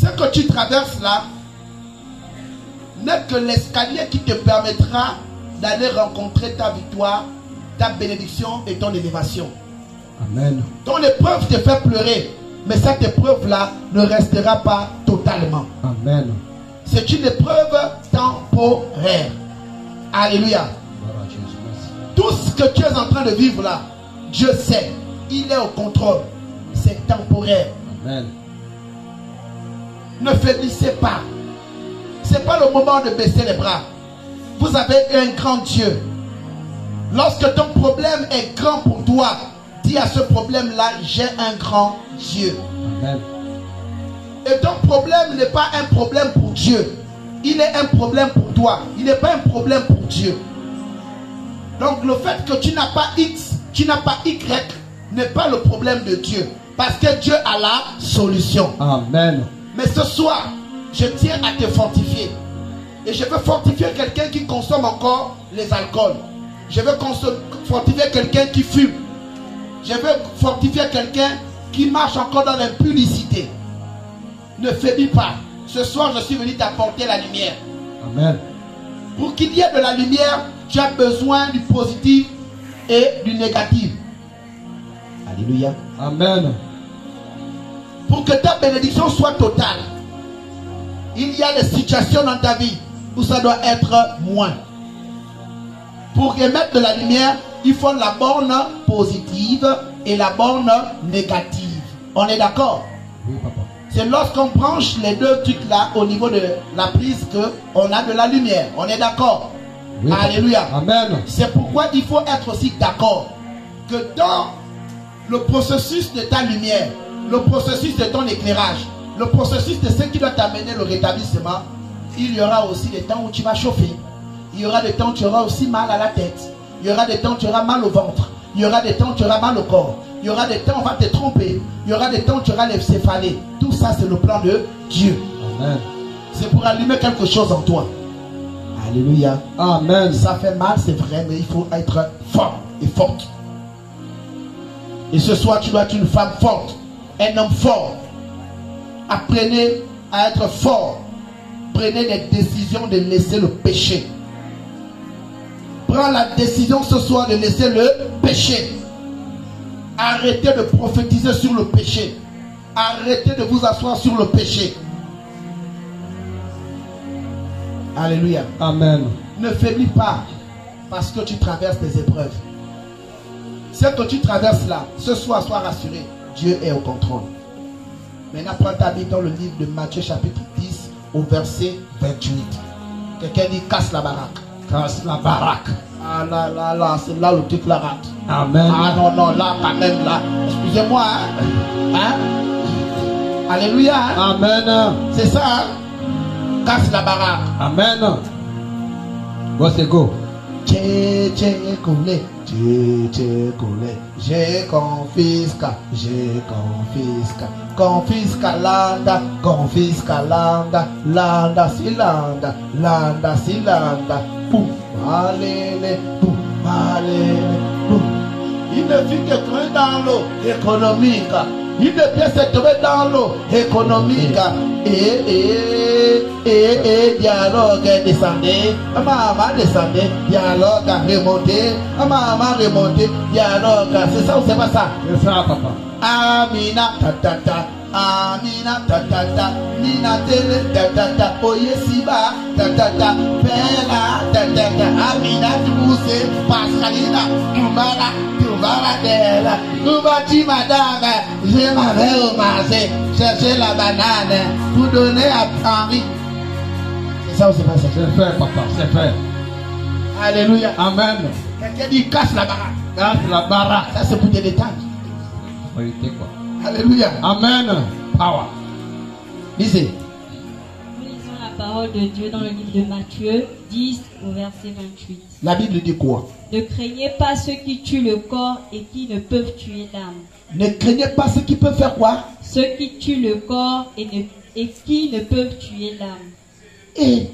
Ce que tu traverses là n'est que l'escalier qui te permettra d'aller rencontrer ta victoire, ta bénédiction et ton élévation. Amen. Ton épreuve te fait pleurer, mais cette épreuve-là ne restera pas totalement. Amen. C'est une épreuve temporaire. Alléluia. Tout ce que tu es en train de vivre là, Dieu sait, il est au contrôle. C'est temporaire. Amen. Ne faiblissez pas. Ce n'est pas le moment de baisser les bras. Vous avez un grand Dieu. Lorsque ton problème est grand pour toi, dis à ce problème-là, j'ai un grand Dieu. Amen. Et ton problème n'est pas un problème pour Dieu. Il est un problème pour toi. Il n'est pas un problème pour Dieu. Donc le fait que tu n'as pas X, tu n'as pas Y, n'est pas le problème de Dieu. Parce que Dieu a la solution. Amen. Mais ce soir, je tiens à te fortifier. Et je veux fortifier quelqu'un qui consomme encore les alcools. Je veux fortifier quelqu'un qui fume. Je veux fortifier quelqu'un qui marche encore dans l'impudicité. Ne faiblis pas. Ce soir, je suis venu t'apporter la lumière. Amen. Pour qu'il y ait de la lumière, tu as besoin du positif et du négatif. Alléluia. Amen. Pour que ta bénédiction soit totale, il y a des situations dans ta vie où ça doit être moins. Pour émettre de la lumière, il faut la borne positive et la borne négative. On est d'accord? Oui, papa. C'est lorsqu'on branche les deux trucs là au niveau de la prise qu'on a de la lumière. On est d'accord? Oui, alléluia. Amen. C'est pourquoi il faut être aussi d'accord que dans le processus de ta lumière, le processus de ton éclairage, le processus de ce qui doit t'amener le rétablissement, il y aura aussi des temps où tu vas chauffer. Il y aura des temps où tu auras aussi mal à la tête. Il y aura des temps où tu auras mal au ventre. Il y aura des temps où tu auras mal au corps. Il y aura des temps où on va te tromper. Il y aura des temps où tu auras les céphalées. Tout ça, c'est le plan de Dieu. Amen. C'est pour allumer quelque chose en toi. Alléluia. Amen. Ça fait mal, c'est vrai, mais il faut être fort et forte. Et ce soir, tu dois être une femme forte, un homme fort. Apprenez à être fort. Prenez des décisions de laisser le péché. Prends la décision ce soir de laisser le péché. Arrêtez de prophétiser sur le péché. Arrêtez de vous asseoir sur le péché. Alléluia. Amen. Ne faiblis pas parce que tu traverses des épreuves. Ce que tu traverses là, ce soir, sois rassuré. Dieu est au contrôle. Maintenant, prends ta Bible dans le livre de Matthieu chapitre 10 au verset 28. Quelqu'un dit casse la baraque. Casse la baraque. Ah là là là, c'est là le truc la rate. Amen. Ah non, non, là quand même là. Excusez-moi. Hein? Alléluia. Hein? Amen. C'est ça. Hein? Casse la baraque. Amen. Go, c'est go. J'ai coulé. J'ai confisque. Confisca landa. Landa silanda. Poum. Allez, poum. Il ne fit que tomber dans l'eau économique. Il ne peut se tomber dans l'eau économique. Et dialogue descendait. Maman descendait. Dialogue remonté. Maman remonté. Dialogue. C'est ça ou c'est pas ça? C'est ça, papa. Amina tatata. Amina tatata. Nina tele tatata. Oye siba tatata. Pela tatata. Amina tubuse. Pascalina. Tumara dela. Tubati madame. Je m'avais au marché. Chercher la banane. Pour donner à Henri. C'est ça ou c'est pas ça? C'est fait, papa. C'est fait. Alléluia. Amen. Quelqu'un dit casse la baraque. Casse la baraque. Ça c'est pour te détendre. Vérité, quoi. Alléluia. Amen. Power. Lisez. Nous lisons la parole de Dieu dans le livre de Matthieu 10 au verset 28. La Bible dit quoi? Ne craignez pas ceux qui tuent le corps et qui ne peuvent tuer l'âme. Ne craignez pas ceux qui peuvent faire quoi? Ceux qui tuent le corps et qui ne peuvent tuer l'âme. Et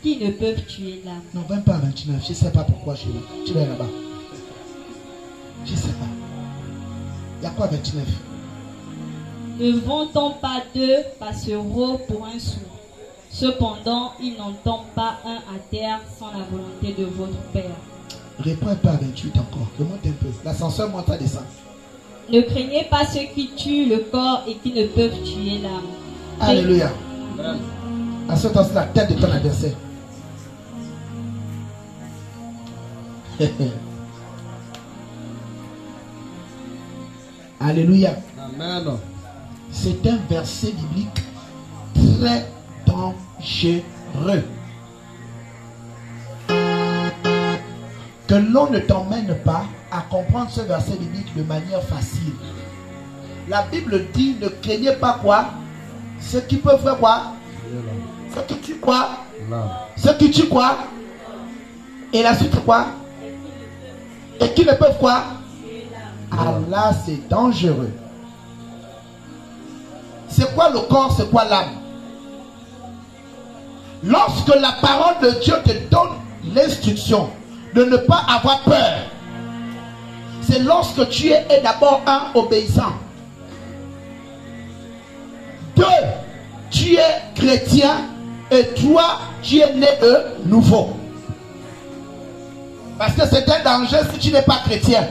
Qui ne peuvent tuer l'âme. non, 20 pas 29. Je ne sais pas pourquoi tu vas là-bas. Je ne sais pas. Il y a quoi 29? Ne vend-on pas 2 passereaux pour un sou? Cependant, il n'en tombe pas un à terre sans la volonté de votre Père. Réponds pas à 28 encore. Remonte un peu. L'ascenseur monte à descendre. Ne craignez pas ceux qui tuent le corps et qui ne peuvent tuer l'âme. Alléluia. Assieds-toi sur la tête de ton adversaire. Alléluia. Amen. C'est un verset biblique très dangereux. Que l'on ne t'emmène pas à comprendre ce verset biblique de manière facile. La Bible dit ne craignez pas quoi? Ceux qui peuvent faire quoi? Ceux qui tuent quoi? Ceux qui tuent quoi? Et la suite quoi? Et qui ne peuvent quoi? Ah là, c'est dangereux. C'est quoi le corps? C'est quoi l'âme? Lorsque la parole de Dieu te donne l'instruction de ne pas avoir peur, c'est lorsque tu es d'abord un obéissant. 2, tu es chrétien et toi, tu es né de nouveau. Parce que c'est un danger si tu n'es pas chrétien.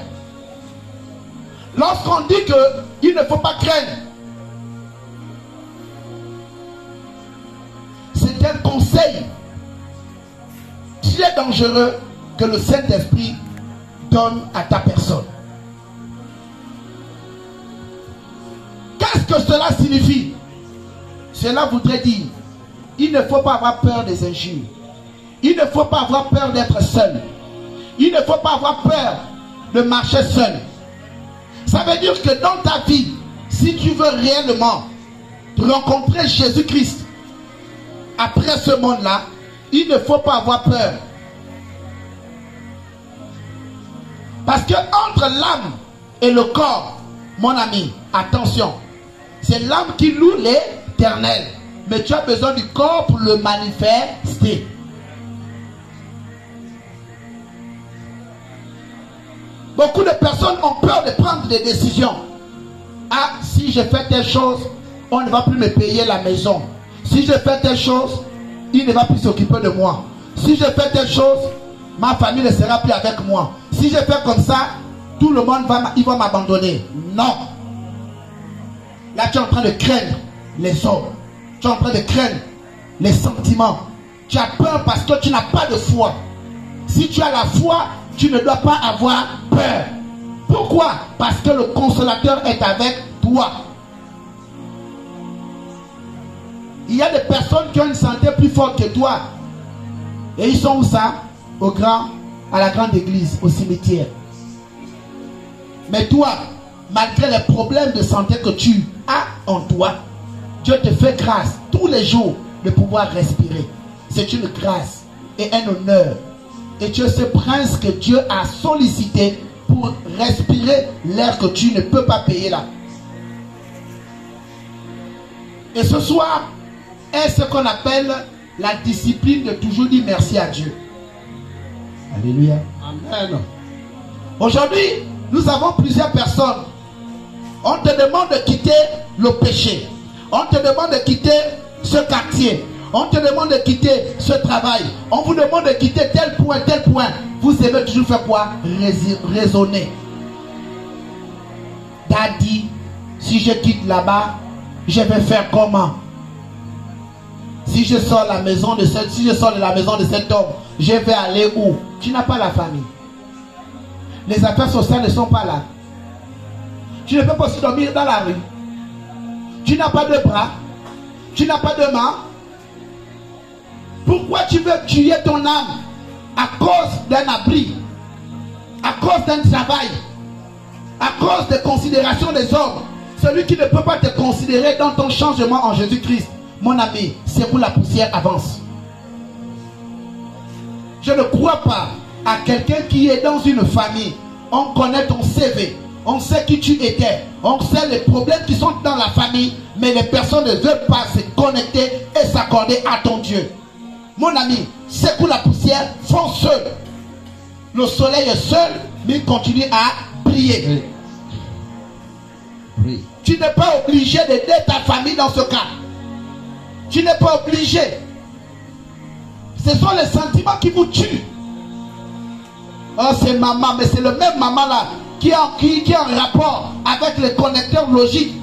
Lorsqu'on dit qu'il ne faut pas craindre, c'est un conseil très dangereux que le Saint-Esprit donne à ta personne. Qu'est-ce que cela signifie? Cela voudrait dire, il ne faut pas avoir peur des injures. Il ne faut pas avoir peur d'être seul. Il ne faut pas avoir peur de marcher seul. Ça veut dire que dans ta vie, si tu veux réellement rencontrer Jésus-Christ après ce monde-là, il ne faut pas avoir peur. Parce que entre l'âme et le corps, mon ami, attention, c'est l'âme qui loue l'Éternel. Mais tu as besoin du corps pour le manifester. Beaucoup de personnes ont peur de prendre des décisions. Ah, si je fais telle chose, on ne va plus me payer la maison. Si je fais telle chose, il ne va plus s'occuper de moi. Si je fais telle chose, ma famille ne sera plus avec moi. Si je fais comme ça, tout le monde va m'abandonner. Non. Là, tu es en train de craindre les hommes. Tu es en train de craindre les sentiments. Tu as peur parce que tu n'as pas de foi. Si tu as la foi, tu ne dois pas avoir peur. Pourquoi? Parce que le consolateur est avec toi. Il y a des personnes qui ont une santé plus forte que toi. Et ils sont où ça? À la grande église, au cimetière. Mais toi, malgré les problèmes de santé que tu as en toi, Dieu te fait grâce tous les jours de pouvoir respirer. C'est une grâce et un honneur. Et tu es ce prince que Dieu a sollicité pour respirer l'air que tu ne peux pas payer là. Et ce soir est ce qu'on appelle la discipline de toujours dire merci à Dieu. Alléluia. Amen. Aujourd'hui, nous avons plusieurs personnes. On te demande de quitter le péché. On te demande de quitter ce quartier. On te demande de quitter ce travail. On vous demande de quitter tel point, tel point. Vous aimez toujours faire quoi? Raisonner. Daddy, si je quitte là-bas, je vais faire comment? Si je sors de la maison de cet homme, je vais aller où? Tu n'as pas la famille. Les affaires sociales ne sont pas là. Tu ne peux pas aussi dormir dans la rue. Tu n'as pas de bras. Tu n'as pas de main. Pourquoi tu veux tuer ton âme? À cause d'un abri, à cause d'un travail, à cause des considérations des hommes. Celui qui ne peut pas te considérer dans ton changement en Jésus-Christ, mon ami, c'est où la poussière avance. Je ne crois pas à quelqu'un qui est dans une famille. On connaît ton CV, on sait qui tu étais, on sait les problèmes qui sont dans la famille, mais les personnes ne veulent pas se connecter et s'accorder à ton Dieu. Mon ami, secoue la poussière, fonce seul. Le soleil est seul, mais il continue à briller. Oui. Tu n'es pas obligé d'aider ta famille dans ce cas. Tu n'es pas obligé. Ce sont les sentiments qui vous tuent. Oh, c'est maman, mais c'est le même maman là qui est en rapport avec les connecteurs logiques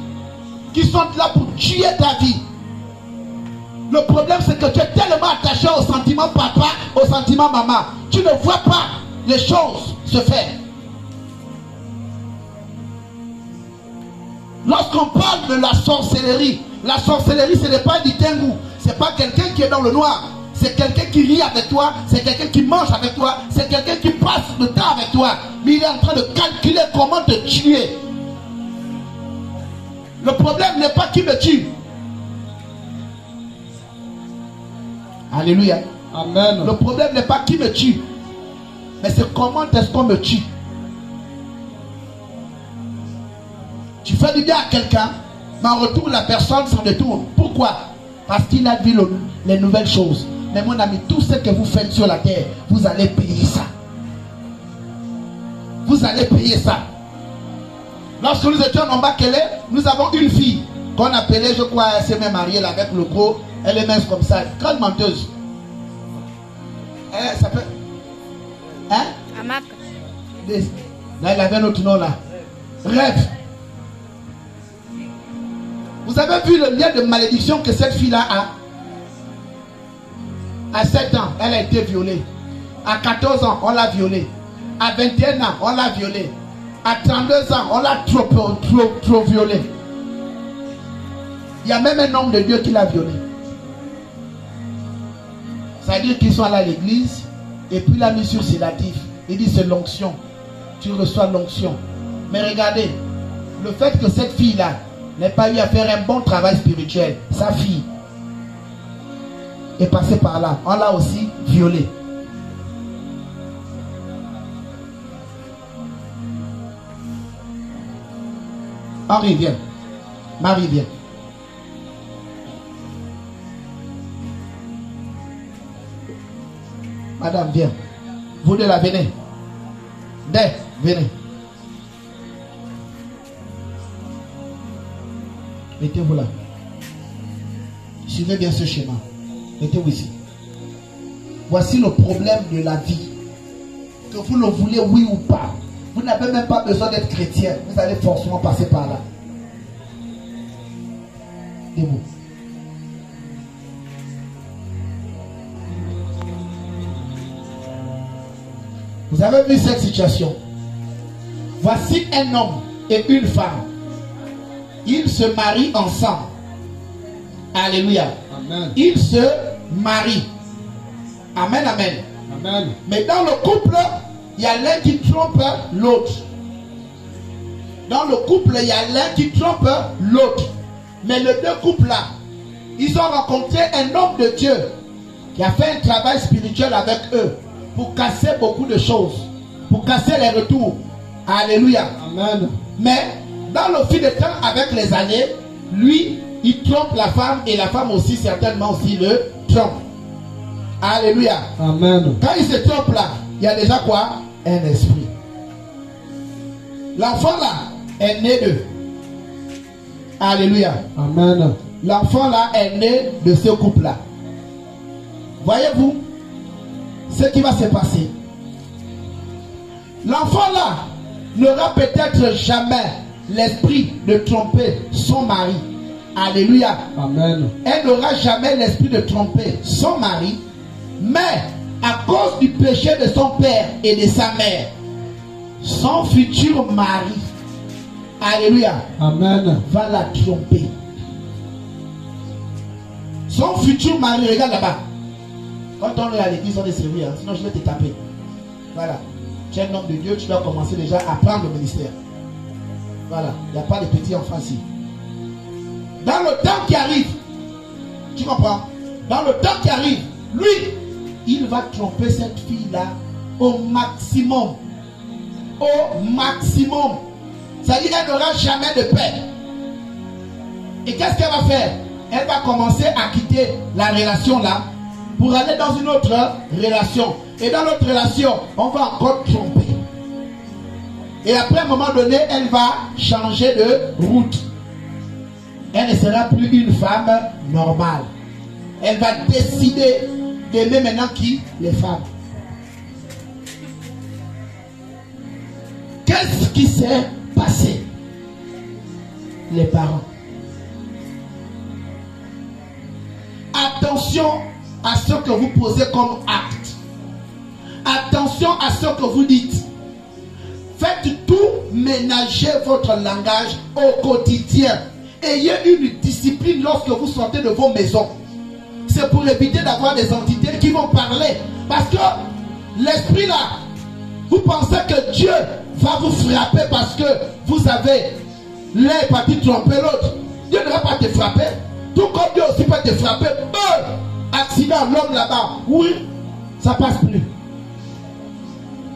qui sont là pour tuer ta vie. Le problème, c'est que tu es tellement attaché au sentiment papa, au sentiment maman. Tu ne vois pas les choses se faire. Lorsqu'on parle de la sorcellerie, ce n'est pas du tengu. Ce n'est pas quelqu'un qui est dans le noir. C'est quelqu'un qui rit avec toi. C'est quelqu'un qui mange avec toi. C'est quelqu'un qui passe le temps avec toi. Mais il est en train de calculer comment te tuer. Le problème n'est pas qui me tue. Alléluia. Amen. Le problème n'est pas qui me tue. Mais c'est comment est-ce qu'on me tue. Tu fais du bien à quelqu'un, mais en retour, la personne s'en détourne. Pourquoi? Parce qu'il a vu les nouvelles choses. Mais mon ami, tout ce que vous faites sur la terre, vous allez payer ça. Vous allez payer ça. Lorsque nous étions en Bakele, nous avons une fille qu'on appelait, je crois, elle s'est même mariée là, avec le gros. Elle est mince comme ça, grande menteuse. Elle s'appelle... Hein? Amak. Là, il avait un autre nom là. Rêve. Vous avez vu le lien de malédiction que cette fille-là a? À 7 ans, elle a été violée. À 14 ans, on l'a violée. À 21 ans, on l'a violée. À 32 ans, on l'a trop violée. Il y a même un homme de Dieu qui l'a violée. Ça veut dire qu'ils sont allés à l'église et puis l'a mis sur sédatif. Il dit c'est l'onction. Tu reçois l'onction. Mais regardez, le fait que cette fille-là n'ait pas eu à faire un bon travail spirituel, sa fille est passée par là. On l'a aussi violée. Henri, viens. Marie, viens. Madame, viens. Vous deux là, venez. Venez. Mettez-vous là. Suivez bien ce schéma. Mettez-vous ici. Voici le problème de la vie. Que vous le voulez, oui ou pas. Vous n'avez même pas besoin d'être chrétien. Vous allez forcément passer par là. Debout. Vous avez vu cette situation. Voici un homme et une femme. Ils se marient ensemble. Alléluia. Amen. Ils se marient. Amen, amen. Amen. Mais dans le couple, il y a l'un qui trompe l'autre. Dans le couple, il y a l'un qui trompe l'autre. Mais les deux couples-là, ils ont rencontré un homme de Dieu qui a fait un travail spirituel avec eux pour casser beaucoup de choses, pour casser les retours. Alléluia. Amen. Mais dans le fil de temps, avec les années, lui, il trompe la femme et la femme aussi certainement aussi le trompe. Alléluia. Amen. Quand il se trompe là, il y a déjà quoi? Un esprit. L'enfant là est né d'eux. Alléluia. Amen. L'enfant là est né de ce couple là. Voyez-vous ce qui va se passer? L'enfant là n'aura peut-être jamais l'esprit de tromper son mari. Alléluia. Amen. Elle n'aura jamais l'esprit de tromper son mari, mais à cause du péché de son père et de sa mère, son futur mari, alléluia, Amen. va la tromper. Son futur mari, regarde là-bas. Quand on est à l'église, on est sérieux, hein, sinon je vais te taper. Voilà. Tu es un homme de Dieu, tu dois commencer déjà à prendre le ministère. Voilà. Il n'y a pas de petits enfants ici. Dans le temps qui arrive, tu comprends? Dans le temps qui arrive, lui, il va tromper cette fille-là au maximum. Au maximum. C'est-à-dire qu'elle n'aura jamais de paix. Et qu'est-ce qu'elle va faire? Elle va commencer à quitter la relation là pour aller dans une autre relation. Et dans l'autre relation, on va encore tromper. Et après, à un moment donné, elle va changer de route. Elle ne sera plus une femme normale. Elle va décider d'aimer maintenant qui? Les femmes. Qu'est-ce qui s'est passé? Les parents. Attention à ce que vous posez comme acte. Attention à ce que vous dites. Faites tout ménager votre langage au quotidien. Ayez une discipline lorsque vous sortez de vos maisons. C'est pour éviter d'avoir des entités qui vont parler. Parce que l'esprit là, vous pensez que Dieu va vous frapper parce que vous avez l'un parti tromper l'autre. Dieu ne va pas te frapper. Tout comme Dieu aussi peut te frapper. Accident, l'homme là-bas. Oui, ça passe plus.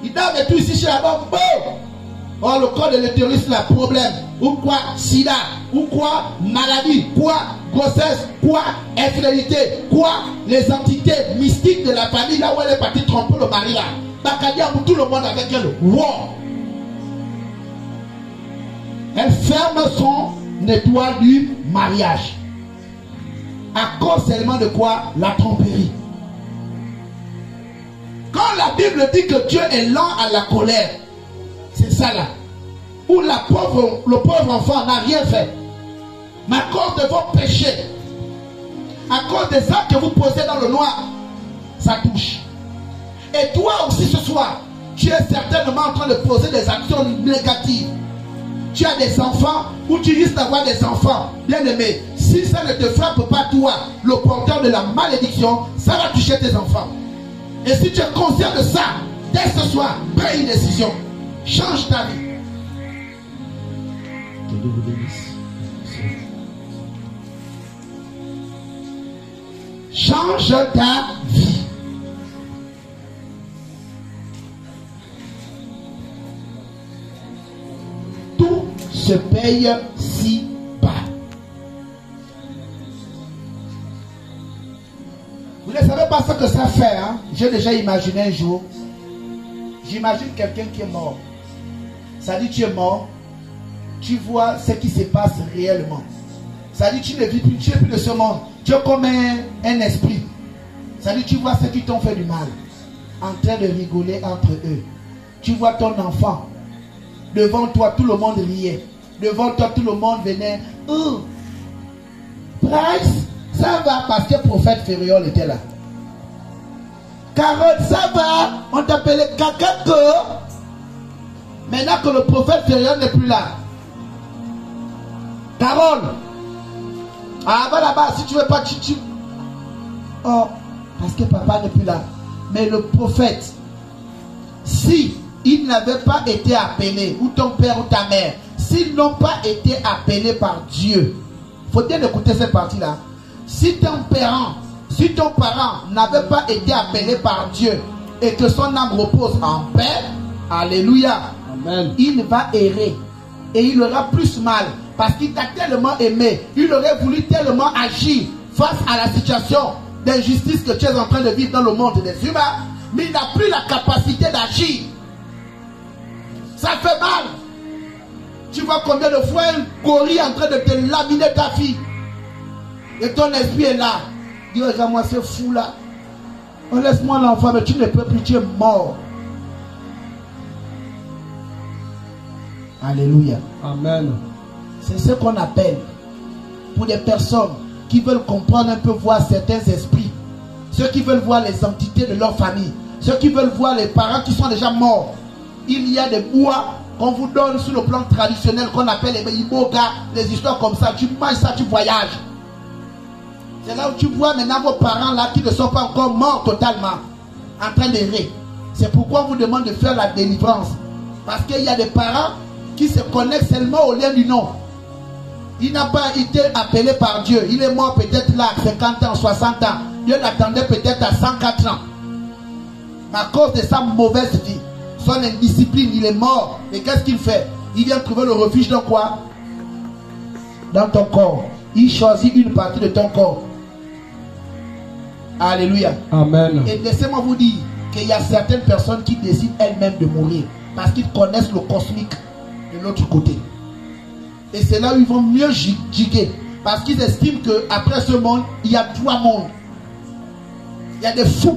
Il dort et tout ici chez là-bas. Oh, le corps de l'utérus, là, problème. Ou quoi? Sida. Ou quoi? Maladie. Quoi? Grossesse. Quoi? Infidélité. Quoi? Les entités mystiques de la famille, là où elle est partie tromper le mari, là. Bakadia, tout le monde avec elle. Wow. Elle ferme son étoile du mariage. À cause seulement de quoi? La tromperie. Quand la Bible dit que Dieu est lent à la colère, c'est ça là. Où le pauvre enfant n'a rien fait. Mais à cause de vos péchés, à cause des actes que vous posez dans le noir, ça touche. Et toi aussi ce soir, tu es certainement en train de poser des actions négatives. Tu as des enfants ou tu risques d'avoir des enfants. Bien aimé, si ça ne te frappe pas toi, le porteur de la malédiction, ça va toucher tes enfants. Et si tu es conscient de ça, dès ce soir, prends une décision. Change ta vie. Que Dieu vous bénisse. Change ta vie. Tout se paye si bas. Vous ne savez pas ce que ça fait, hein? J'ai déjà imaginé un jour. J'imagine quelqu'un qui est mort. Ça dit tu es mort. Tu vois ce qui se passe réellement. Ça dit tu ne vis plus, tu n'es plus de ce monde. Tu es comme un esprit. Ça dit tu vois ceux qui t'ont fait du mal. En train de rigoler entre eux. Tu vois ton enfant. Devant toi, tout le monde riait. Devant toi, tout le monde venait. Oh, Bryce, ça va parce que le prophète Fériol était là. Carole, ça va. On t'appelait Kakako. Maintenant que le prophète Fériol n'est plus là. Carole. Ah, va là-bas. Si tu veux pas, tu. Oh, parce que papa n'est plus là. Mais le prophète, si il n'avait pas été appelé, ou ton père ou ta mère, s'ils n'ont pas été appelés par Dieu, faut bien écouter cette partie-là. Si ton parent n'avait pas été appelé par Dieu et que son âme repose en paix, alléluia, amen, il va errer et il aura plus mal parce qu'il t'a tellement aimé, il aurait voulu tellement agir face à la situation d'injustice que tu es en train de vivre dans le monde des humains, mais il n'a plus la capacité d'agir. Ça fait mal. Tu vois combien de fois un gorille en train de te laminer ta fille. Et ton esprit est là. Dis, regarde-moi, c'est fou là. Oh, laisse-moi l'enfant, mais tu ne peux plus, tu es mort. Alléluia. Amen. C'est ce qu'on appelle, pour des personnes qui veulent comprendre un peu, voir certains esprits, ceux qui veulent voir les entités de leur famille, ceux qui veulent voir les parents qui sont déjà morts. Il y a des bois qu'on vous donne sur le plan traditionnel qu'on appelle les iboga, les histoires comme ça. Tu manges ça, tu voyages. C'est là où tu vois maintenant vos parents là qui ne sont pas encore morts totalement, en train d'errer. C'est pourquoi on vous demande de faire la délivrance. Parce qu'il y a des parents qui se connectent seulement au lien du nom. Il n'a pas été appelé par Dieu. Il est mort peut-être là à 50 ans, 60 ans. Dieu l'attendait peut-être à 104 ans. Mais à cause de sa mauvaise vie, son indiscipline, il est mort. Et qu'est-ce qu'il fait? Il vient trouver le refuge dans quoi? Dans ton corps. Il choisit une partie de ton corps. Alléluia. Amen. Et laissez-moi vous dire qu'il y a certaines personnes qui décident elles-mêmes de mourir parce qu'ils connaissent le cosmique de l'autre côté. Et c'est là où ils vont mieux giguer. Parce qu'ils estiment qu'après ce monde, il y a 3 mondes. Il y a des fous.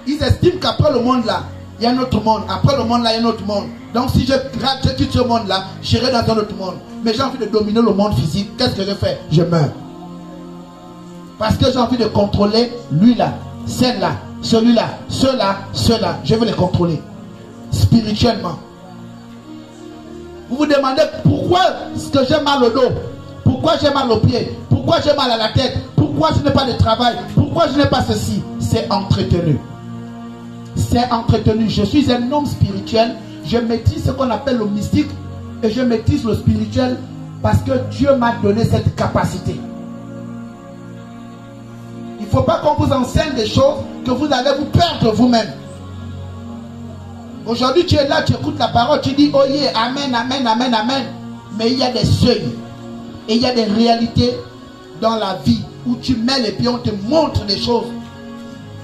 Ils estiment qu'après le monde là, il y a un autre monde. Après le monde là, il y a un autre monde. Donc si je quitte ce monde là, j'irai dans un autre monde. Mais j'ai envie de dominer le monde physique. Qu'est-ce que je fais? Je meurs. Parce que j'ai envie de contrôler lui là, celle-là, celui-là, ceux-là, ceux-là. Je veux les contrôler spirituellement. Vous vous demandez pourquoi est-ce que j'ai mal au dos? Pourquoi j'ai mal aux pieds? Pourquoi j'ai mal à la tête? Pourquoi je n'ai pas de travail? Pourquoi je n'ai pas ceci? C'est entretenu. C'est entretenu. Je suis un homme spirituel. Je maîtrise ce qu'on appelle le mystique. Et je maîtrise le spirituel parce que Dieu m'a donné cette capacité. Il ne faut pas qu'on vous enseigne des choses que vous allez vous perdre vous-même. Aujourd'hui, tu es là, tu écoutes la parole, tu dis, oh yeah, amen, amen, amen, amen. Mais il y a des seuils. Et il y a des réalités dans la vie où tu mets les pieds, on te montre des choses.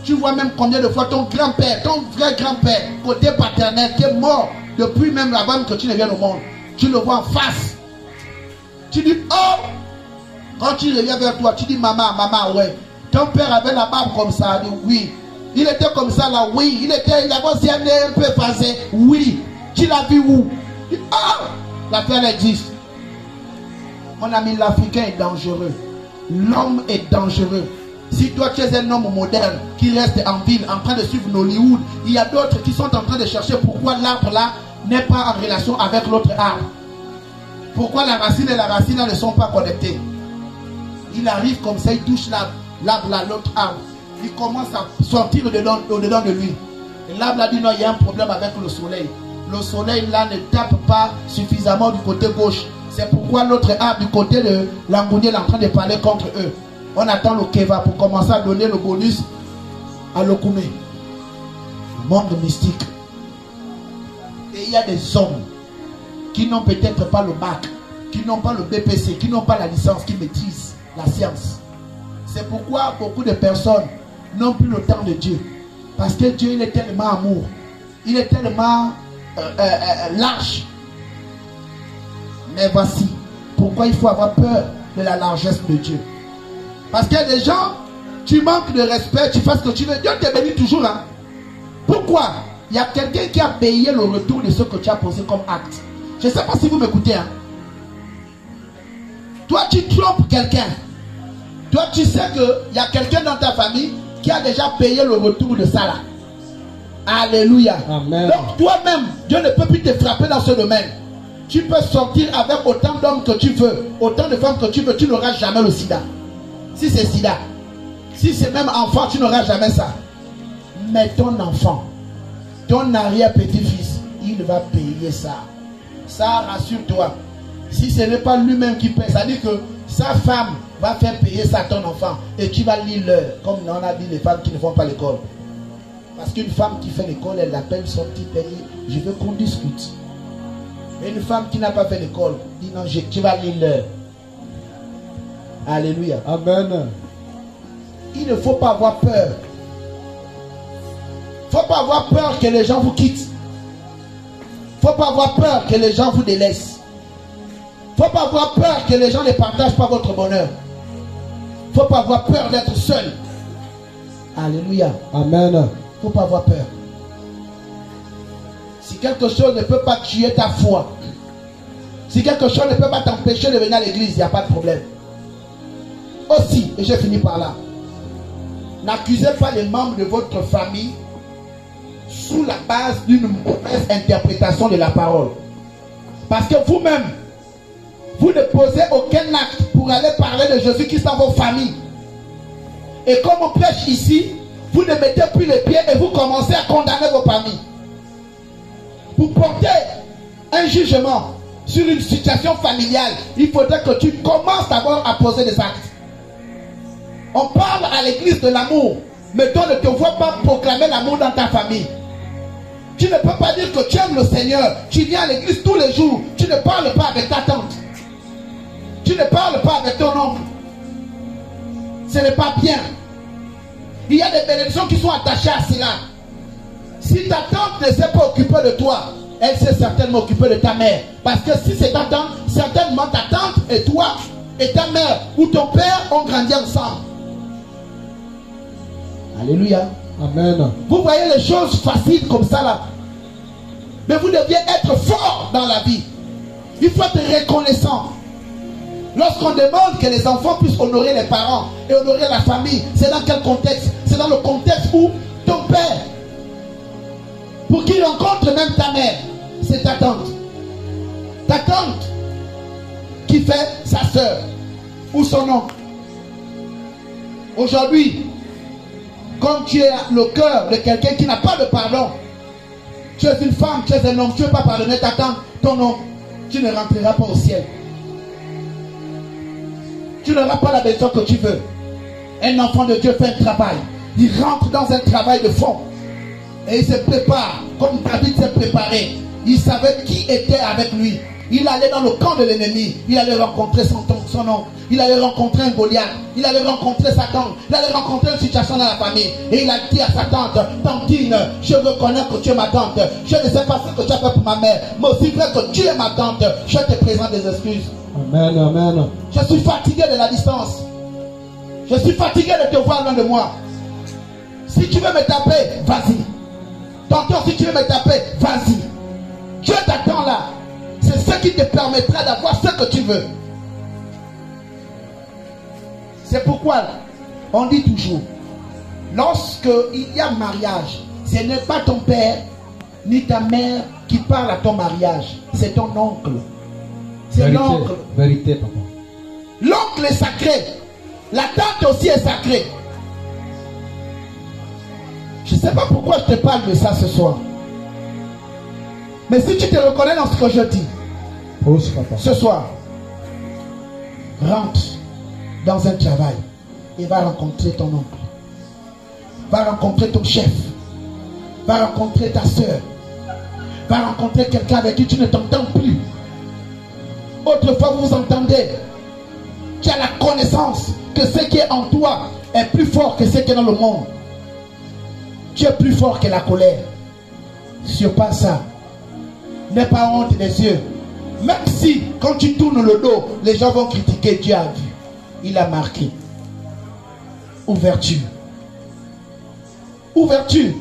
Tu vois même combien de fois ton grand-père, ton vrai grand-père, côté paternel, qui est mort depuis même avant que tu ne viennes au monde. Tu le vois en face. Tu dis, oh! Quand tu reviens vers toi, tu dis, maman, maman, ouais. Ton père avait la barbe comme ça, dit, oui. Il était comme ça là, oui. Il avait aussi un nez un peu effacé, oui. Tu l'as vu où? Il dit, oh! La terre existe. Mon ami, l'Africain est dangereux. L'homme est dangereux. Si toi tu es un homme moderne qui reste en ville en train de suivre Hollywood, il y a d'autres qui sont en train de chercher pourquoi l'arbre là n'est pas en relation avec l'autre arbre. Pourquoi la racine et la racine là ne sont pas connectées. Il arrive comme ça, il touche l'arbre là, l'autre arbre. Il commence à sortir au-dedans de lui. Et l'arbre là dit non, il y a un problème avec le soleil. Le soleil là ne tape pas suffisamment du côté gauche. C'est pourquoi l'autre arbre du côté de Langounier est en train de parler contre eux. On attend le Keva pour commencer à donner le bonus à l'Okoumé. Monde mystique. Et il y a des hommes qui n'ont peut-être pas le bac, qui n'ont pas le BPC, qui n'ont pas la licence, qui maîtrisent la science. C'est pourquoi beaucoup de personnes n'ont plus le temps de Dieu. Parce que Dieu, il est tellement amour. Il est tellement large. Mais voici pourquoi il faut avoir peur de la largesse de Dieu. Parce qu'il y a des gens, tu manques de respect, tu fais ce que tu veux. Dieu te bénit toujours. Hein? Pourquoi? Il y a quelqu'un qui a payé le retour de ce que tu as posé comme acte. Je ne sais pas si vous m'écoutez. Hein? Toi, tu trompes quelqu'un. Toi, tu sais qu'il y a quelqu'un dans ta famille qui a déjà payé le retour de ça là. Alléluia. Amen. Donc toi-même, Dieu ne peut plus te frapper dans ce domaine. Tu peux sortir avec autant d'hommes que tu veux, autant de femmes que tu veux, tu n'auras jamais le sida. Si c'est sida, si c'est même enfant, tu n'auras jamais ça. Mais ton enfant, ton arrière-petit-fils, il va payer ça. Ça, rassure-toi. Si ce n'est pas lui-même qui paye, ça dit que sa femme va faire payer ça à ton enfant. Et tu vas lire l'heure, comme on a dit les femmes qui ne font pas l'école. Parce qu'une femme qui fait l'école, elle appelle son petit père, je veux qu'on discute. Mais une femme qui n'a pas fait l'école, dit non, tu vas lire l'heure. Alléluia. Amen. Il ne faut pas avoir peur. Il ne faut pas avoir peur que les gens vous quittent. Il ne faut pas avoir peur que les gens vous délaissent. Il ne faut pas avoir peur que les gens ne partagent pas votre bonheur. Il ne faut pas avoir peur d'être seul. Alléluia. Amen. Il ne faut pas avoir peur. Si quelque chose ne peut pas tuer ta foi, si quelque chose ne peut pas t'empêcher de venir à l'église, il n'y a pas de problème. Aussi, et j'ai fini par là, n'accusez pas les membres de votre famille sous la base d'une mauvaise interprétation de la parole. Parce que vous-même, vous ne posez aucun acte pour aller parler de Jésus-Christ dans vos familles. Et comme on prêche ici, vous ne mettez plus les pieds et vous commencez à condamner vos familles. Pour porter un jugement sur une situation familiale, il faudrait que tu commences d'abord à poser des actes. On parle à l'église de l'amour, mais toi ne te vois pas proclamer l'amour dans ta famille. Tu ne peux pas dire que tu aimes le Seigneur. Tu viens à l'église tous les jours. Tu ne parles pas avec ta tante. Tu ne parles pas avec ton oncle. Ce n'est pas bien. Il y a des bénédictions qui sont attachées à cela. Si ta tante ne s'est pas occupée de toi, elle s'est certainement occupée de ta mère. Parce que si c'est ta tante, certainement ta tante et toi, et ta mère ou ton père ont grandi ensemble. Alléluia. Amen. Vous voyez les choses faciles comme ça là. Mais vous deviez être fort dans la vie. Il faut être reconnaissant. Lorsqu'on demande que les enfants puissent honorer les parents et honorer la famille, c'est dans quel contexte? C'est dans le contexte où ton père, pour qu'il rencontre même ta mère, c'est ta tante. Ta tante qui fait sa soeur ou son oncle. Aujourd'hui, quand tu es le cœur de quelqu'un qui n'a pas de pardon, tu es une femme, tu es un homme, tu ne veux pas pardonner ta tante, ton oncle, tu ne rentreras pas au ciel. Tu n'auras pas la bénédiction que tu veux. Un enfant de Dieu fait un travail. Il rentre dans un travail de fond. Et il se prépare, comme David s'est préparé. Il savait qui était avec lui. Il allait dans le camp de l'ennemi. Il allait rencontrer son oncle. Il allait rencontrer un Goliath. Il allait rencontrer sa tante. Il allait rencontrer une situation dans la famille. Et il a dit à sa tante, tantine, je reconnais que tu es ma tante. Je ne sais pas ce que tu as fait pour ma mère. Mais aussi vrai que tu es ma tante. Je te présente des excuses. Amen, amen. Je suis fatigué de la distance. Je suis fatigué de te voir loin de moi. Si tu veux me taper, vas-y. Tantôt, si tu veux me taper, vas-y. Dieu t'attend là. C'est ce qui te permettra d'avoir ce que tu veux. C'est pourquoi on dit toujours, lorsqu'il y a mariage, ce n'est pas ton père ni ta mère qui parle à ton mariage. C'est ton oncle. C'est l'oncle. Vérité, papa. L'oncle est sacré. La tante aussi est sacrée. Je ne sais pas pourquoi je te parle de ça ce soir. Mais si tu te reconnais dans ce que je dis, ce soir, rentre dans un travail et va rencontrer ton oncle. Va rencontrer ton chef. Va rencontrer ta soeur. Va rencontrer quelqu'un avec qui tu ne t'entends plus. Autrefois, vous vous entendez. Tu as la connaissance que ce qui est en toi est plus fort que ce qui est dans le monde. Tu es plus fort que la colère. Sur pas ça. N'aie pas honte des yeux. Même si, quand tu tournes le dos, les gens vont critiquer, Dieu a vu. Il a marqué. Ouverture. Ouverture.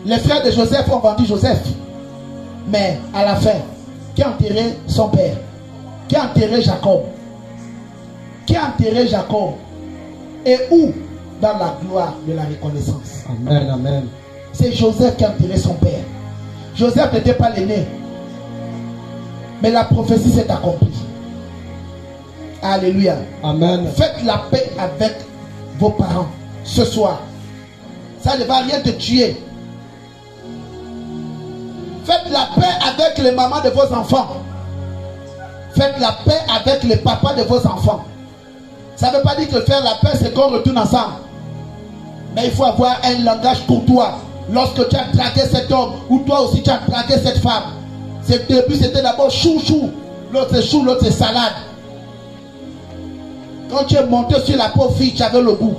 Les frères de Joseph ont vendu Joseph. Mais à la fin, qui a enterré son père? Qui a enterré Jacob? Qui a enterré Jacob? Et où? Dans la gloire de la reconnaissance. Amen, amen. C'est Joseph qui a enterré son père. Joseph n'était pas l'aîné. Mais la prophétie s'est accomplie. Alléluia. Amen. Faites la paix avec vos parents ce soir. Ça ne va rien te tuer. Faites la paix avec les mamans de vos enfants. Faites la paix avec les papas de vos enfants. Ça ne veut pas dire que faire la paix, c'est qu'on retourne ensemble. Mais il faut avoir un langage pour toi. Lorsque tu as dragué cet homme, ou toi aussi tu as dragué cette femme. Au début, c'était d'abord chou-chou. L'autre c'est chou, l'autre c'est salade. Quand tu es monté sur la pauvre fille, tu avais le goût.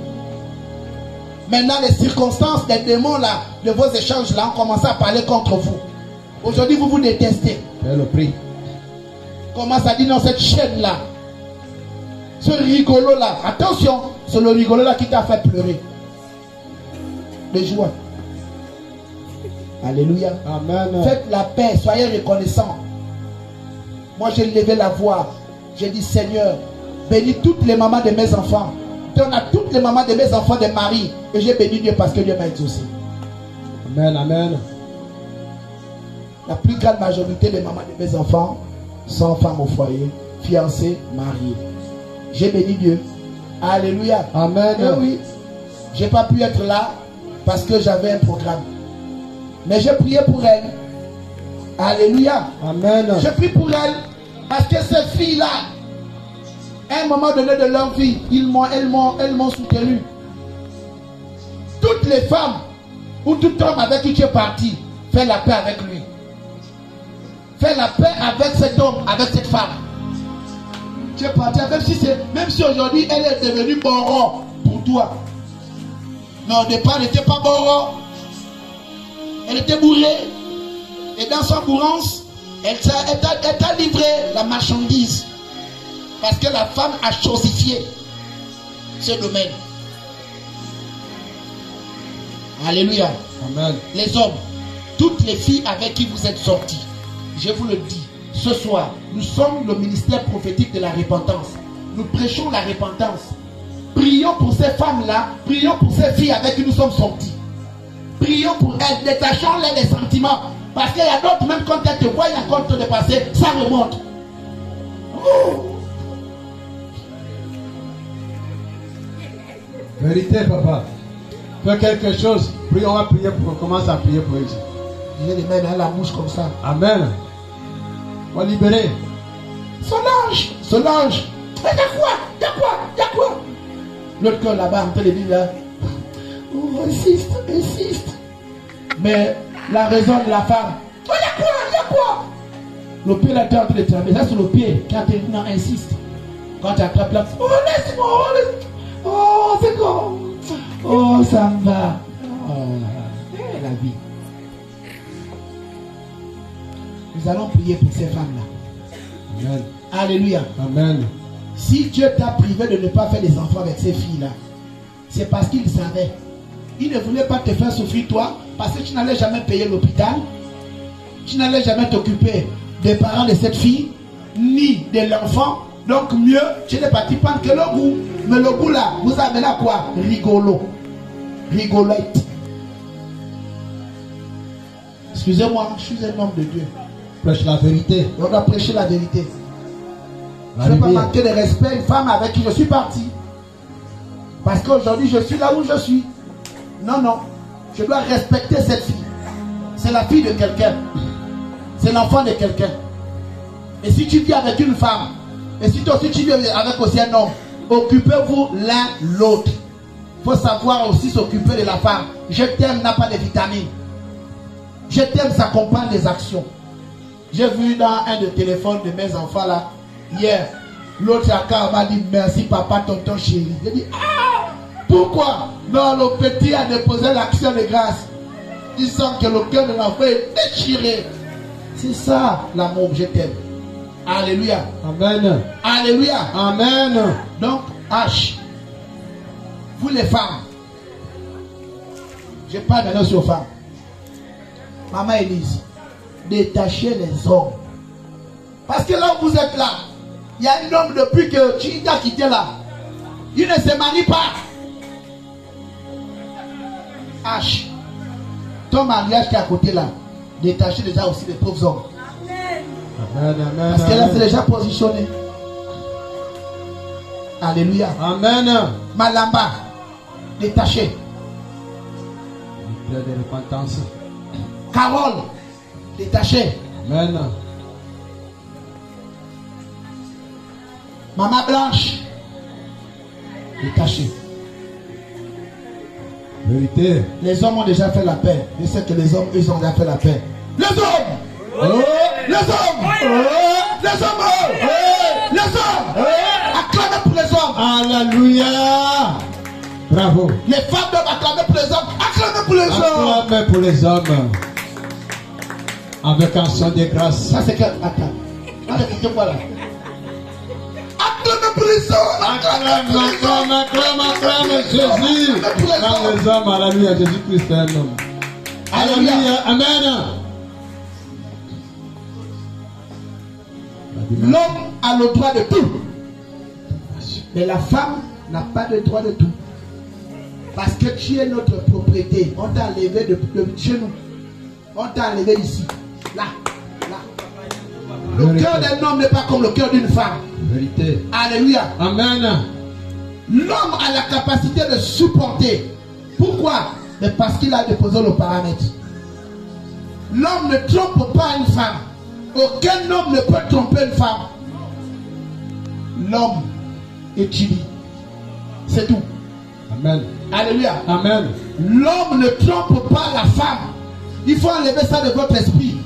Maintenant, les circonstances, les démons là, de vos échanges là, ont commencé à parler contre vous. Aujourd'hui, vous vous détestez. Fais le prix. Commence à dire dans cette chaîne là. Ce rigolo là, attention, c'est le rigolo là qui t'a fait pleurer. De joie. Alléluia. Amen. Faites la paix, soyez reconnaissants. Moi j'ai levé la voix. J'ai dit Seigneur, bénis toutes les mamans de mes enfants. Donne à toutes les mamans de mes enfants des maris. Et j'ai béni Dieu parce que Dieu m'a exaucé. Amen, amen. La plus grande majorité des mamans de mes enfants sont femmes au foyer, fiancées, mariées. J'ai béni Dieu. Alléluia. Amen. Et oui, j'ai pas pu être là parce que j'avais un programme. Mais j'ai prié pour elle. Alléluia. Amen. Je prie pour elle parce que ces filles-là, à un moment donné de leur vie, elles m'ont soutenu. Toutes les femmes ou tout homme avec qui tu es parti, fais la paix avec lui. Fais la paix avec cet homme, avec cette femme. Tu es parti avec, même si aujourd'hui elle est devenue Boro pour toi. Mais au départ, elle n'était pas Boro. Elle était bourrée. Et dans son bourrance, elle t'a livré la marchandise. Parce que la femme a chosifié ce domaine. Alléluia. Amen. Les hommes, toutes les filles avec qui vous êtes sortis, je vous le dis, ce soir, nous sommes le ministère prophétique de la repentance. Nous prêchons la repentance. Prions pour ces femmes-là, prions pour ces filles avec qui nous sommes sortis. Prions pour elles, détachons-les des sentiments. Parce qu'il y a d'autres, même quand elles te voient encore te dépasser, ça remonte. Oh. Vérité, papa. Fais quelque chose. Prions, on va prier pour commencer à prier pour eux. J'ai les mains dans la bouche comme ça. Amen. On va libérer. Solange, Solange. Mais y'a quoi? L'autre cœur là-bas, en train de dire là. Oh, insiste. Mais la raison de la femme. Oh, y'a quoi? Le pied là, tu es en train de trembler. Ça, c'est le pied. Quand tu insiste. Quand tu attrapes là, oh, laisse-moi. Oh, c'est bon. Oh, ça me va. Oh, la vie. Nous allons prier pour ces femmes-là. Amen. Alléluia. Amen. Si Dieu t'a privé de ne pas faire des enfants avec ces filles-là, c'est parce qu'il savait. Il ne voulait pas te faire souffrir toi, parce que tu n'allais jamais payer l'hôpital. Tu n'allais jamais t'occuper des parents de cette fille, ni de l'enfant. Donc mieux, tu n'es parti prendre que le goût. Mais le goût là, vous avez là quoi? Rigolette. Excusez-moi, je suis un homme de Dieu. Prêche la vérité. On doit prêcher la vérité. La Je ne veux pas lumière. manquer de respect à une femme avec qui je suis parti. Parce qu'aujourd'hui, je suis là où je suis. Non. Je dois respecter cette fille. C'est la fille de quelqu'un. C'est l'enfant de quelqu'un. Et si tu vis avec une femme, et si toi aussi tu vis avec aussi un homme, occupez-vous l'un l'autre. Il faut savoir aussi s'occuper de la femme. Je t'aime n'a pas de vitamines. Je t'aime s'accompagne des actions. J'ai vu dans un des téléphones de mes enfants là, hier, l'autre encore m'a dit merci papa, tonton chéri. J'ai dit ah, pourquoi? Non, le petit a déposé l'action de grâce. Il sent que le cœur de l'enfant est déchiré. C'est ça l'amour, je t'aime. Alléluia. Amen. Alléluia. Amen. Donc, H, vous les femmes, je parle maintenant sur femmes. Maman Élise, détachez les hommes. Parce que là où vous êtes là, il y a un homme depuis que tu t'as quitté là. Il ne se marie pas. H, ton mariage qui est à côté là, détachez déjà aussi les pauvres hommes. Amen. Amen. Parce que là, c'est Amen. déjà positionné. Alléluia. Amen. Malamba, détaché. Prière de repentance. Carole, détaché. Amen. Maman Blanche, détaché. Vérité. Les hommes ont déjà fait la paix. Je sais que les hommes, ils ont déjà fait la paix. Les hommes! Oh. Les hommes! Les hommes! Les hommes! Acclamez pour les hommes! Alléluia. Bravo. Les femmes doivent acclamer pour les hommes. Acclamez pour les hommes! Acclamez pour les hommes. Avec un son de grâce. Ça c'est que... Attends. Écoutez-moi là. Acclamez pour les hommes! Acclame Jésus. Acclame les hommes. Alléluia. Jésus-Christ est un homme. Alléluia. Amen. L'homme a le droit de tout. Mais la femme n'a pas le droit de tout. Parce que tu es notre propriété. On t'a enlevé de chez nous. On t'a enlevé ici. Là. Le cœur d'un homme n'est pas comme le cœur d'une femme. Vérité. Alléluia. Amen. L'homme a la capacité de supporter. Pourquoi? Mais parce qu'il a déposé le paramètre. L'homme ne trompe pas une femme. Aucun homme ne peut tromper une femme. L'homme étudie. C'est tout. Amen. Alléluia. Amen. L'homme ne trompe pas la femme. Il faut enlever ça de votre esprit.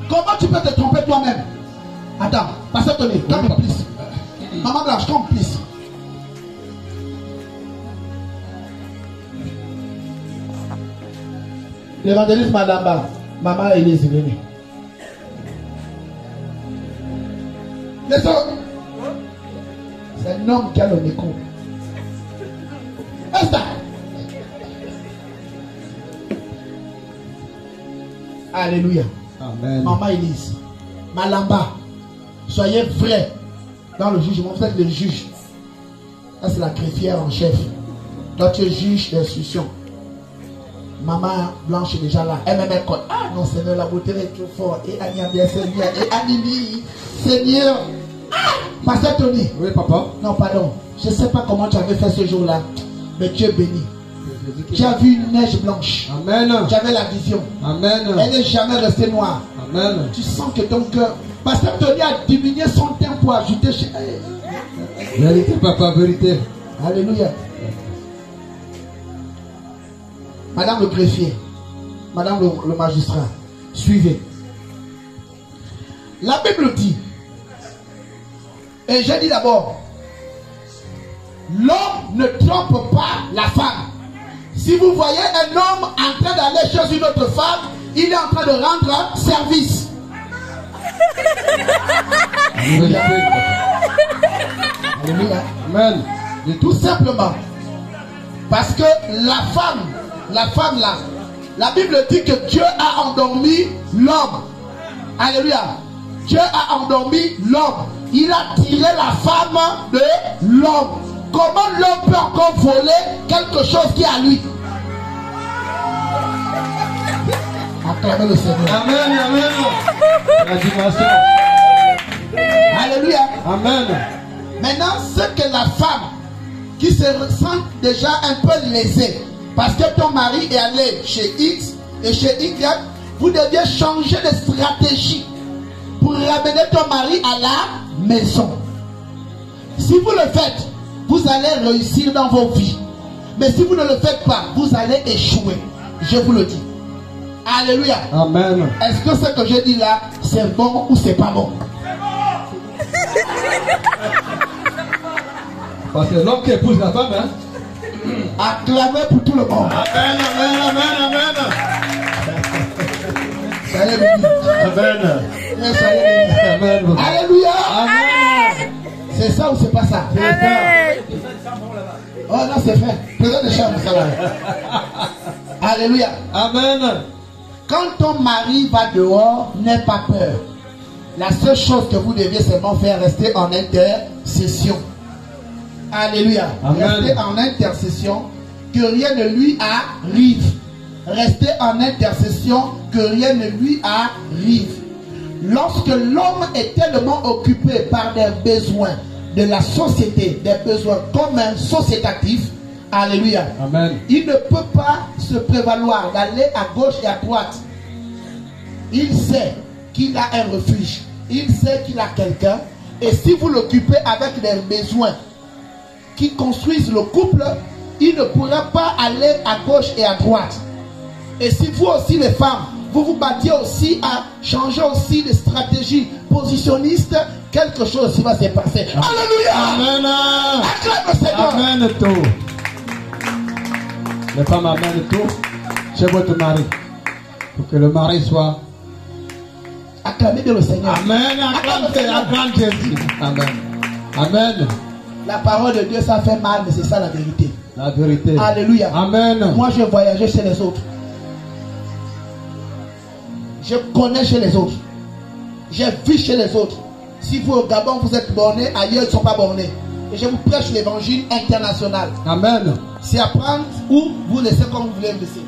Comment tu peux te tromper toi-même? Attends, pasteur Tony, come please. Maman Blanche, come please. L'évangéliste Madame, maman Élise venue. Les hommes, un homme qui a le micro. Est-ce ça? Alléluia. Amen. Maman Élise, Malamba, soyez vrai dans le jugement. Vous êtes le juge. Là, c'est la greffière en chef. Donc, tu es juge d'instruction. Maman Blanche est déjà là. Elle m'aime quoi? Ah non, Seigneur, la beauté est trop forte. Et Ania bien Seigneur. Et Animi, Seigneur. Ah, Pasteur Tony. Oui, papa. Non, pardon. Je ne sais pas comment tu avais fait ce jour-là. Mais Dieu béni. Tu as vu une neige blanche. Amen. Tu avais la vision. Amen. Elle n'est jamais restée noire. Amen. Tu sens que ton cœur. Pasteur Tony a diminué son temps pour ajouter chez elle. Vérité, papa, vérité. Alléluia. Madame le greffier, Madame le magistrat, suivez. La Bible dit, et j'ai dit d'abord, l'homme ne trompe pas la femme. Si vous voyez un homme en train d'aller chez une autre femme, il est en train de rendre service. Alléluia. Alléluia. Amen. Et tout simplement, parce que la femme là, la Bible dit que Dieu a endormi l'homme. Alléluia. Dieu a endormi l'homme. Il a tiré la femme de l'homme. Comment l'homme peut encore voler quelque chose qui est à lui? Acclamez le Seigneur. Amen, amen. La dimension. Alléluia. Amen. Maintenant, c'est que la femme qui se sent déjà un peu lésée, parce que ton mari est allé chez X et chez Y, vous deviez changer de stratégie pour ramener ton mari à la maison. Si vous le faites, vous allez réussir dans vos vies. Mais si vous ne le faites pas, vous allez échouer. Je vous le dis. Alléluia. Amen. Est-ce que ce que je dis là, c'est bon ou c'est pas bon? Parce que l'homme qui épouse la femme, hein? Acclamez pour tout le monde. Amen, amen, amen, Soyez bénis. amen. Soyez bénis. Amen. Alléluia. Amen. C'est ça ou c'est pas ça? C'est ça. Oh non, c'est fait. Présent de chambre, ça va. Alléluia. Amen. Quand ton mari va dehors, n'aie pas peur. La seule chose que vous deviez seulement faire, rester en intercession. Alléluia. Amen. Restez en intercession, que rien ne lui arrive. Restez en intercession, que rien ne lui arrive. Lorsque l'homme est tellement occupé par des besoins de la société, des besoins comme un sociétatif, alléluia, Amen. il ne peut pas se prévaloir d'aller à gauche et à droite. Il sait qu'il a un refuge, il sait qu'il a quelqu'un, et si vous l'occupez avec des besoins qui construisent le couple, il ne pourra pas aller à gauche et à droite. Et si vous aussi les femmes, vous vous battiez aussi à changer aussi de stratégie positionniste, quelque chose aussi va se passer. Alléluia. Amen. Acclame le Seigneur. Amen tout. Les femmes amènent tout chez votre mari. Pour que le mari soit. Acclamez bien le Seigneur. Amen. Acclame Jésus. Amen. Amen. La parole de Dieu, ça fait mal, mais c'est ça la vérité. La vérité. Alléluia. Amen. Moi, je voyageais chez les autres. Je connais chez les autres. J'ai vu chez les autres. Si vous au Gabon, vous êtes bornés, ailleurs, ils ne sont pas bornés. Et je vous prêche l'évangile international. Amen. C'est à prendre ou vous laissez comme vous voulez laisser.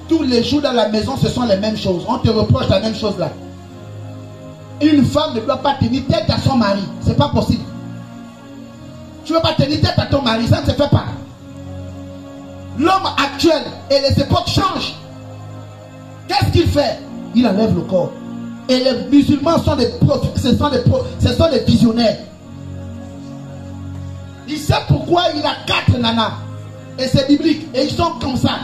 Tous les jours dans la maison, ce sont les mêmes choses. On te reproche la même chose là. Une femme ne doit pas tenir tête à son mari. C'est pas possible. Tu ne veux pas tenir tête à ton mari, ça ne se fait pas. L'homme actuel et les époques changent. Qu'est-ce qu'il fait? Il enlève le corps. Et les musulmans sont ce sont des visionnaires. Il sait pourquoi il a 4 nanas. Et c'est biblique. Et ils sont comme ça.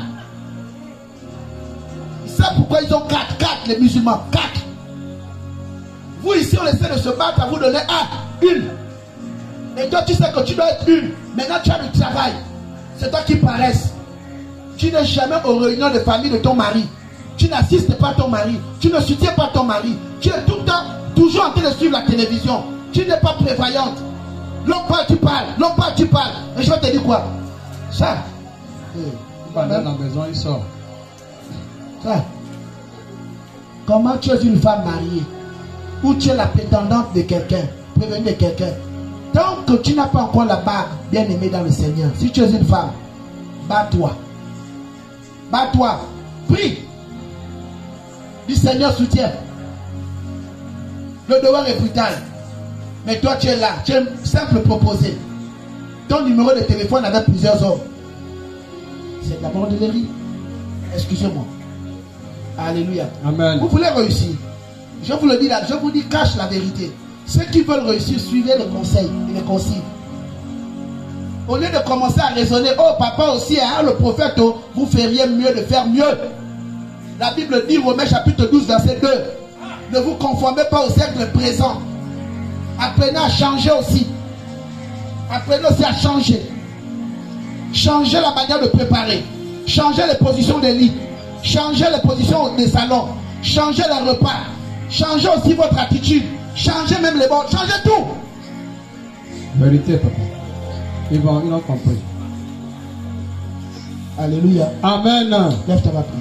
Il sait pourquoi ils ont 4 les musulmans. 4. Vous ici, on essaie de se battre à vous donner une. Et toi, tu sais que tu dois être une. Maintenant, tu as du travail. C'est toi qui paraisses. Tu n'es jamais aux réunions de famille de ton mari. Tu n'assistes pas à ton mari. Tu ne soutiens pas ton mari. Tu es tout le temps, toujours en train de suivre la télévision. Tu n'es pas prévoyante. L'homme parle, tu parles. L'homme parle, tu parles. Et je vais te dire quoi? Ça. Il va dans la maison, il sort. Ça. Comment tu es une femme mariée ou tu es la prétendante de quelqu'un, prévenue de quelqu'un? Tant que tu n'as pas encore la bague bien aimée dans le Seigneur, si tu es une femme, bats-toi. Bats-toi. Prie. Dis Seigneur, soutiens. Le devoir est brutal. Mais toi, tu es là. Tu es simple proposé. Ton numéro de téléphone avec plusieurs hommes. C'est d'abord de l'érite. Excusez-moi. Alléluia. Amen. Vous voulez réussir. Je vous le dis là. Je vous dis, cache la vérité. Ceux qui veulent réussir, suivez les conseils et les consignes. Au lieu de commencer à raisonner, oh papa aussi, hein, le prophète, oh, vous feriez mieux de faire mieux. La Bible dit, Romains chapitre 12, verset 2. Ne vous conformez pas au siècle présent. Apprenez à changer aussi. Apprenez aussi à changer. Changez la manière de préparer. Changez les positions des lits. Changez les positions des salons. Changez les repas. Changez aussi votre attitude. Changez même les bords. Changez tout. Vérité, papa. Ils ont compris. Alléluia. Amen. Lève ta main, prie.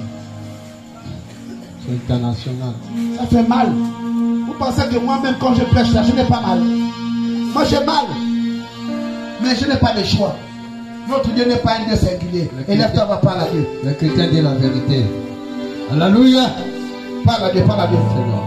C'est international. Ça fait mal. Vous pensez que moi-même, quand je prêche là, je n'ai pas mal. Moi, j'ai mal. Mais je n'ai pas de choix. Notre Dieu n'est pas un Dieu singulier. Et lève-toi, va parler à Dieu. Le chrétien dit la vérité. Alléluia. Parle à Dieu, parle à Dieu. C'est bon.